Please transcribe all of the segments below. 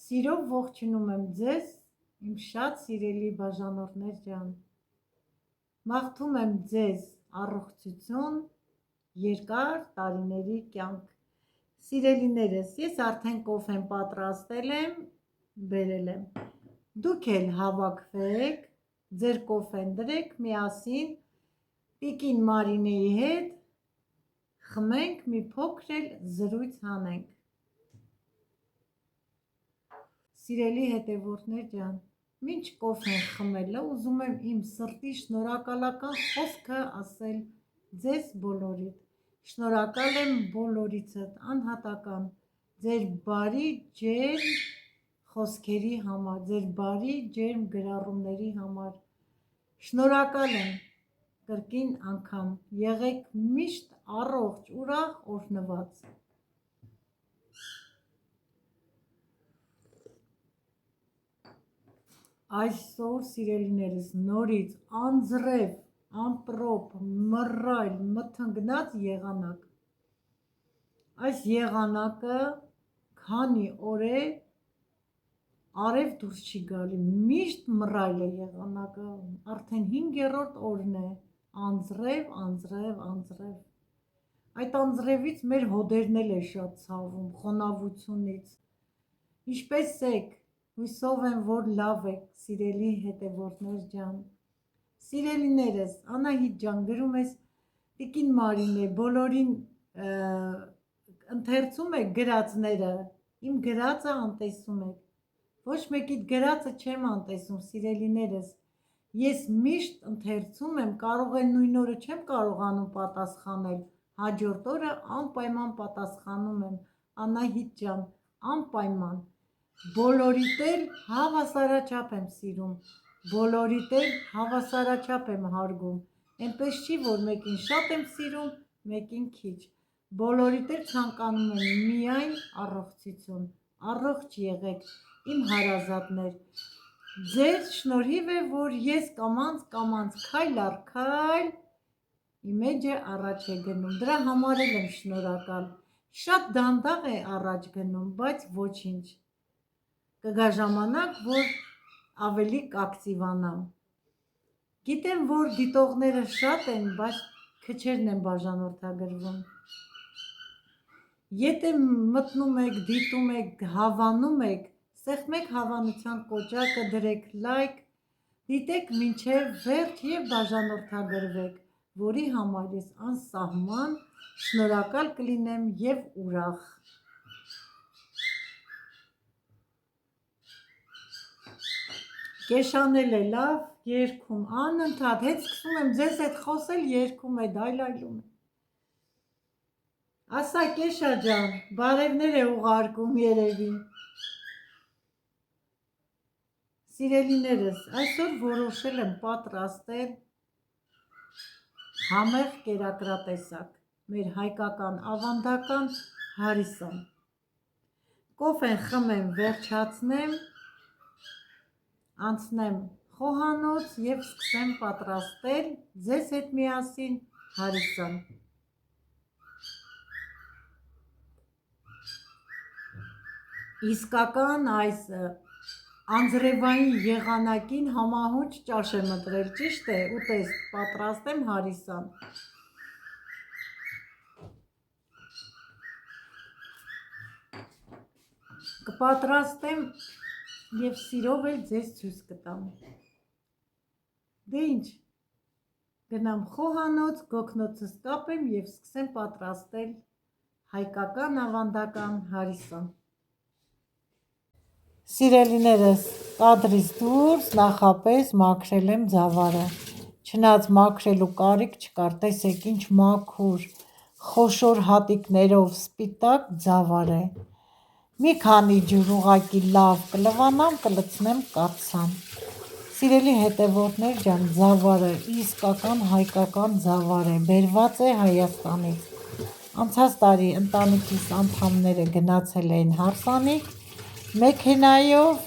Սիրով ողջունում եմ ձեզ, իմ շատ սիրելի բաժանորդներ ջան։ Մաղթում եմ ձեզ առողջություն, երկար տարիների կյանք։ Սիրելիներս, ես արդեն կոֆեն պատրաստել եմ, բերել եմ։ Դուք էլ հավաքվեք, ձեր կոֆեն դրեք, միասին Տիկին Մարինեի հետ խմենք, մի փոքր էլ զրույց հանենք։ Սիրելի հետևորդներ ջան, մինչ կոֆեն խմելը ուզում եմ իմ սրտի շնորհակալական խոսքը ասել ձեզ բոլորիդ։ Շնորհակալ եմ բոլորիցդ, անհատական, ձեր բարի ջերմ խոսքերի համար, ձեր բարի ջերմ գրառումների համար։ Շնորհակալ եմ կրկին անգամ, եղեք միշտ առողջ, ուրախ, օրհնված։ Այսօր սիրելիներս նորից անձրև, ամպրոպ, մռայլ, մթնգնած եղանակ։ Այս եղանակը քանի օր է արև դուրս չի գալի, միշտ մռայլ է եղանակը, արդեն 5-րդ օրն է, անձրև, անձրև, անձրև։ Այդ անձրևից մեր հոդերն էլ է շատ ցավում, խոնավությունից։ Ինչպես եք, հույսով եմ, որ լավ եք, սիրելի հետևորդներ ջան։ Սիրելիներս, Անահիտ ջան, գրում ես Տիկին Մարինե, բոլորին ընթերցում եք գրածները, իմ գրածը անտեսում եք։ Ոչ մեկիդ գրածը չեմ անտեսում, սիրելիներս։ Ես միշտ ընթերցում եմ, կարող է նույն օրը չեմ կարողանում պատասխանել, հաջորդ օրը անպայման պատասխանում եմ, Անահիտ ջան, անպայման։ Բոլորիդ էլ հավասարաչափ եմ սիրում, բոլորիդ էլ հավասարաչափ եմ հարգում, այնպես չի, որ մեկին շատ եմ սիրում, մեկին քիչ։ Բոլորիդ էլ ցանկանում եմ միայն առողջություն, առողջ եղեք, իմ հարազատներ։ Ձեր շնորհիվ է, որ ես կամանց քայլ առ քայլ իմ էջը առաջ է գնում, դրա համար էլ եմ շնորհակալ։ Շատ դանդաղ է առաջ գնում, բայց ոչինչ։ Կգա ժամանակ, որ ավելի կակտիվանամ։ Գիտեմ, որ դիտողները շատ են, բայց քչերն են բաժանորդագրվում։ Եթե մտնում եք, դիտում եք, հավանում եք, սեղմեք հավանության կոճակը, դրեք լայք, դիտեք մինչև վերջ և բաժանորդագրվեք, որի համար ես անսահման շնորհակալ կլինեմ և ուրախ։ Կեշանել է լավ, երգում, անընդհատ, հետ սկսում եմ ձեզ հետ խոսել, երգում է, դայլայլում է։ Ասա Կեշա ջան, բարևներ է ուղարկում երևի։ Սիրելիներս, այսօր որոշել եմ պատրաստել համեղ կերակրատեսակ, մեր հայկական ավանդական հարիսան։ Կոֆեն խմեմ, վերջացնեմ, անցնեմ խոհանոց և սկսեմ պատրաստել ձեզ հետ միասին հարիսան։ Իսկական այս անձրևային եղանակին համահունչ ճաշ եմ ընտրել, ճիշտ է, ուտեստ պատրաստեմ հարիսան։ Կպատրաստեմ և սիրով էլ ձեզ ցույց կտամ։ Դե ինչ, գնամ խոհանոց, գոգնոցս կապեմ և սկսեմ պատրաստել հայկական ավանդական հարիսան։ Սիրելիներս, կադրից դուրս նախապես մաքրել եմ ձավարը, չնայած մաքրելու կարիք չկար, տեսեք ինչ մաքուր, խոշոր հատիկներով սպիտակ ձավար է։ Մի քանի ջուր ուղղակի լավ կլվանամ, կլցնեմ կաթսան։ Սիրելի հետևորդներ ջան, ձավարը իսկական հայկական ձավար է, բերված է Հայաստանից։ Անցած տարի ընտանիքիս անդամները գնացել էին հարսանիք, մեքենայով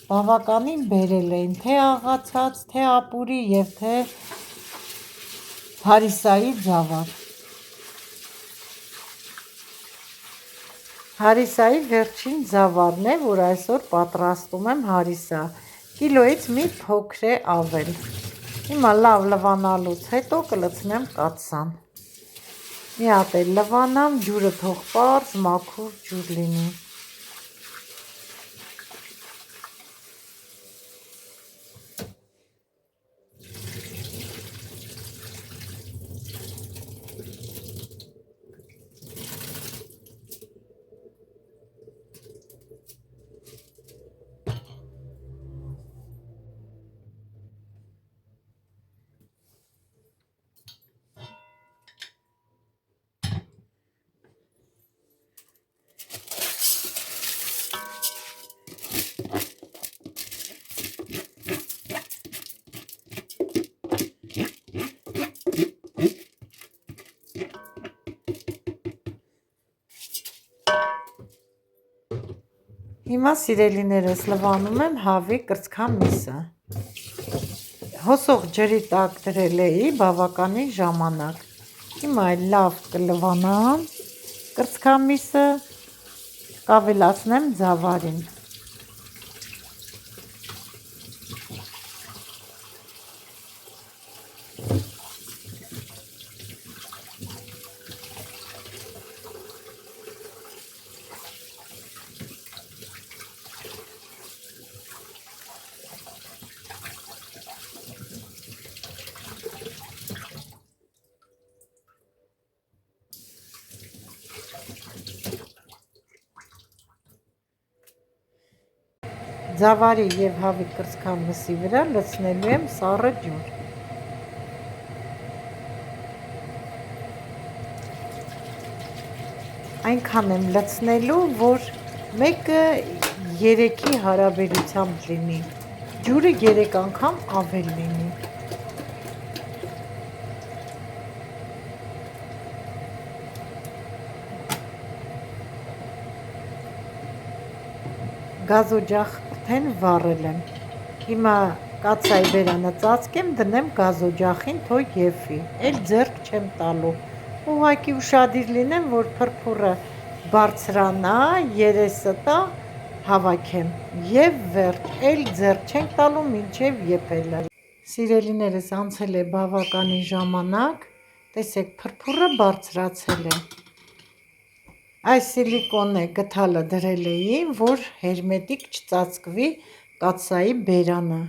բավականին բերել էին թե աղացած, թե ապուրի և թե հարիսայի ձավար։ Հարիսայի վերջին ձավարն է, որ այսօր պատրաստում եմ հարիսա, կիլոից մի փոքր է ավել, հիմա լավ լվանալուց հետո կլցնեմ կաթսան, մի հատ էլ լվանամ, ջուրը թող պարզ մաքուր ջուր լինի։ Հիմա սիրելիներս լվանում եմ հավի կրծքան միսը, հոսող ջրի տակ դրել էի բավականին ժամանակ, հիմա էլ լավ կլվանամ կրծքան միսը, կավելացնեմ ձավարին։ Ձավարի և հավի կրծքան մսի վրա լցնելու եմ սառը ջուր։ Այնքան եմ լցնելու, որ մեկը 3-ի հարաբերությամբ լինի, ջուրը 3 անգամ ավել լինի։ Գազօջախ արդեն վառել եմ, հիմա կաթսայի բերանը ծածկեմ, դնեմ գազօջախին, թող եփվի, էլ ձեռք չեմ տալու, ուղղակի ուշադիր լինեմ, որ փրփուրը բարձրանա, երեսը տա, հավաքեմ և վերջ, էլ ձեռք չենք տալու մինչև եփելը։ Սիրելիներս, անցել է բավականին ժամանակ, տեսեք փրփուրը բարձրացել է։ Այս սիլիկոնե գդալը դրել էի, որ հերմետիկ չծածկվի կաթսայի բերանը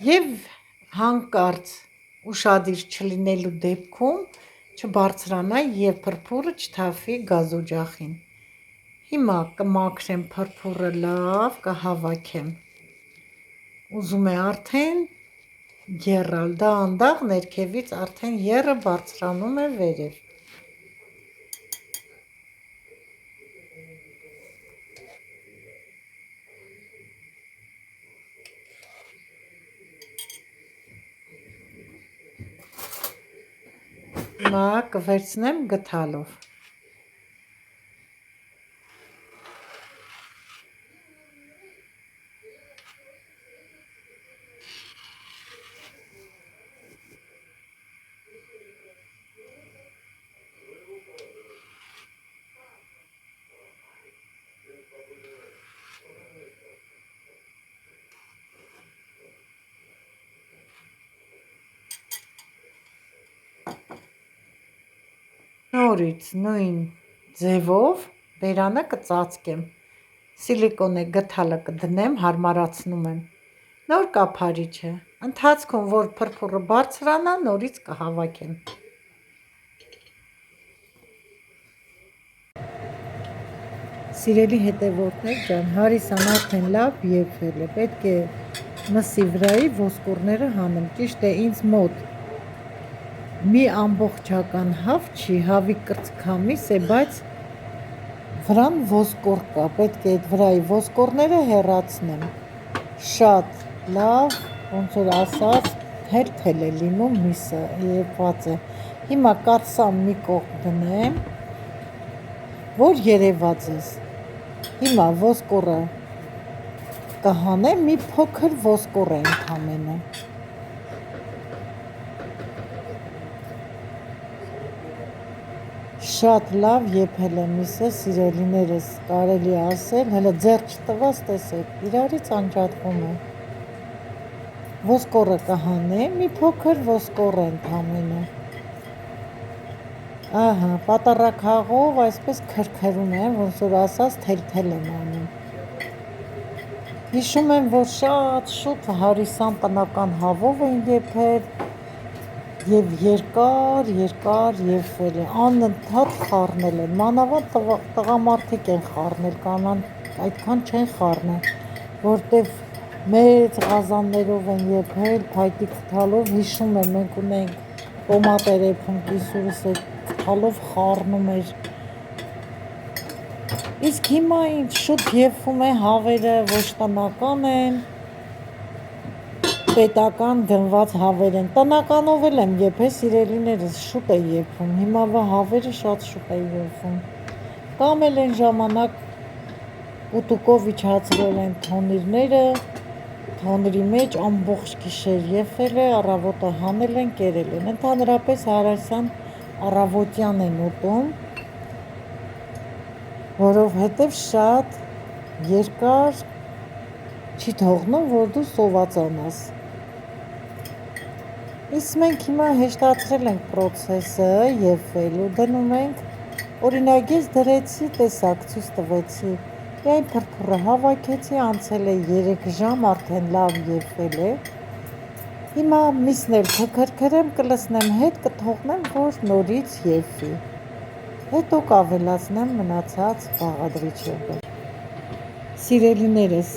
և հանկարծ ուշադիր չլինելու դեպքում չբարձրանա և փրփուրը չթափվի գազօջախին։ Հիմա կմաքրեմ փրփուրը լավ, կհավաքեմ, ուզում է արդեն եռալ, դանդաղ ներքևից արդեն եռը բարձրանում է վերև։ Հիմա կվերցնեմ գդալով։ Նորից նույն ձևով բերանը կծածկեմ, սիլիկոնե գդալը կդնեմ, հարմարացնում եմ, նոր կափարիչը, ընթացքում որ փրփուրը բարձրանա, նորից կհավաքեմ։ Սիրելի հետևորդներ ջան, հարիսան արդեն լավ եփվել է, պետք է մսի վրայի ոսկորները հանեմ, ճիշտ է ինձ մոտ մի ամբողջական հավ չի, հավի կրծքամիս է, բայց վրան ոսկոր կա, պետք է այդ վրայի ոսկորները հեռացնեմ, շատ լավ, ոնց որ ասած, թերթել է լինում միսը, եփված է, հիմա կաթսան մի կողմ դնեմ, որ երևա ձեզ, հիմա ոսկորը կհանեմ, մի փոքր ոսկոր է ընդամենը, շատ լավ եփել եմ միսը, սիրելիներս, կարելի ասել, հələ ձեռք չտված, տեսեք, իրարից անջատվում է։ Ոսկորը կհանեմ, մի փոքր ոսկոր է ընդամենը։ Ահա, պատառաքաղով այսպես քրքրում եմ, ոնց որ ասած թելթել եմ անում։ Հիշում եմ, որ շատ շուտ հարիսան տնական հավով են եփել և երկար եփվել է, անընդհատ խառնել են, մանավանդ տղամարդիկ են խառնել, կանանց այդքան չեն խառնել, որտև մեծ ղազաններով են եփել, փայտիկ խթալով, հիշում եմ, մենք ունենք տոմատ էր եփում, կիսուրս այդ խթալով խառնում էր։ Իսկ հիմա ինչ շուտ եփվում է հավերը, ոչ տնական են, պետական գնված հավեր են, տնականով էլ եմ եփել, սիրելիներս, շուտ է եփվում, հիմա հավերը շատ շուտ է եփվում, կամ էլ են ժամանակ ուտուկով իջացրել են թոնիրները, թոնիրի մեջ ամբողջ գիշեր եփել է, առավոտը հանել են, կերել են, ընդհանրապես հարասան առավոտյան են ուտում, որովհետև շատ երկար չի թողնում, որ դու սովածանաս։ Իսկ մենք հիմա հեշտացրել ենք պրոցեսը եփվելու, դնում ենք, օրինակ ես դրեցի, տեսակ ցույց տվեցի, միայն փրփուրը հավաքեցի, անցել է 3 ժամ, արդեն լավ եփվել է։ Հիմա միսն էլ կքրքրեմ, կլցնեմ հետ, կթողնեմ, որ նորից եփվի։ Հետո կավելացնեմ մնացած բաղադրիչը։ Սիրելիներս,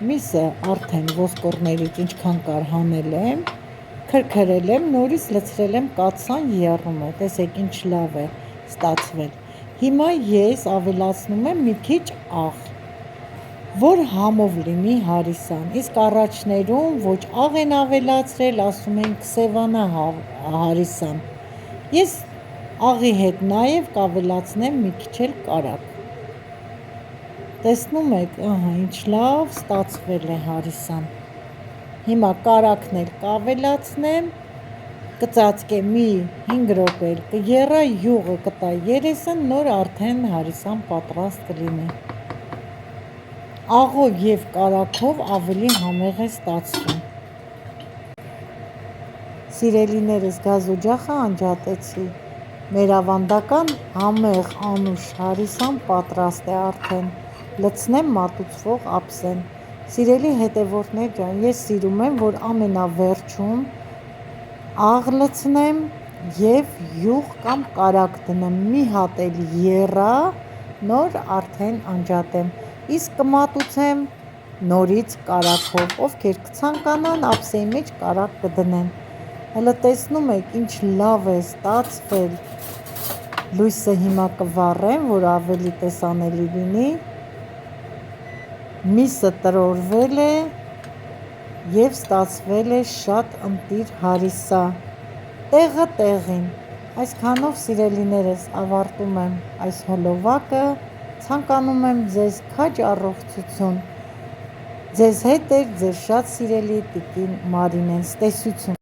միսը արդեն ոսկորներից ինչքան կար հանել եմ, քրքրել եմ, նորից լցրել եմ կաթսան եռումը, տեսեք ինչ լավ է ստացվել։ Հիմա ես ավելացնում եմ մի քիչ աղ, որ համով լինի հարիսան, իսկ առաջներում ոչ աղ են ավելացրել, ասում են կսևանա հարիսան։ Ես աղի հետ նաև կավելացնեմ մի քիչ էլ կարագ։ Տեսնում եք, ահա ինչ լավ ստացվել է հարիսան։ Հիմա կարագն էլ կավելացնեմ, կծածկեմ մի 5 րոպե կեռա, յուղը կտա երեսը, նոր արդեն հարիսան պատրաստ կլինի։ Աղով և կարագով ավելի համեղ է ստացվում։ Սիրելիներս, գազօջախը անջատեցի, մեր ավանդական համեղ անուշ հարիսան պատրաստ է արդեն, լցնեմ մատուցվող ափսեն։ Սիրելի հետևորդներ ջան, ես սիրում եմ, որ ամենավերջում աղ լցնեմ և յուղ կամ կարագ դնեմ, մի հատ էլ եռա, նոր արդեն անջատեմ, իսկ կմատուցեմ նորից կարագով, ովքեր կցանկանան ափսեի մեջ կարագ կդնեն։ Հələ տեսնում եք ինչ լավ է ստացվել, լույսը հիմա կվառեմ, որ ավելի տեսանելի լինի, միսը տրորվել է և ստացվել է շատ ընտիր հարիսա, տեղը տեղին։ Այսքանով սիրելիներս ավարտում եմ այս հոլովակը, ցանկանում եմ ձեզ քաջ առողջություն, ձեզ հետ էր ձեր շատ սիրելի տիկին Մարինեն, տեսություն։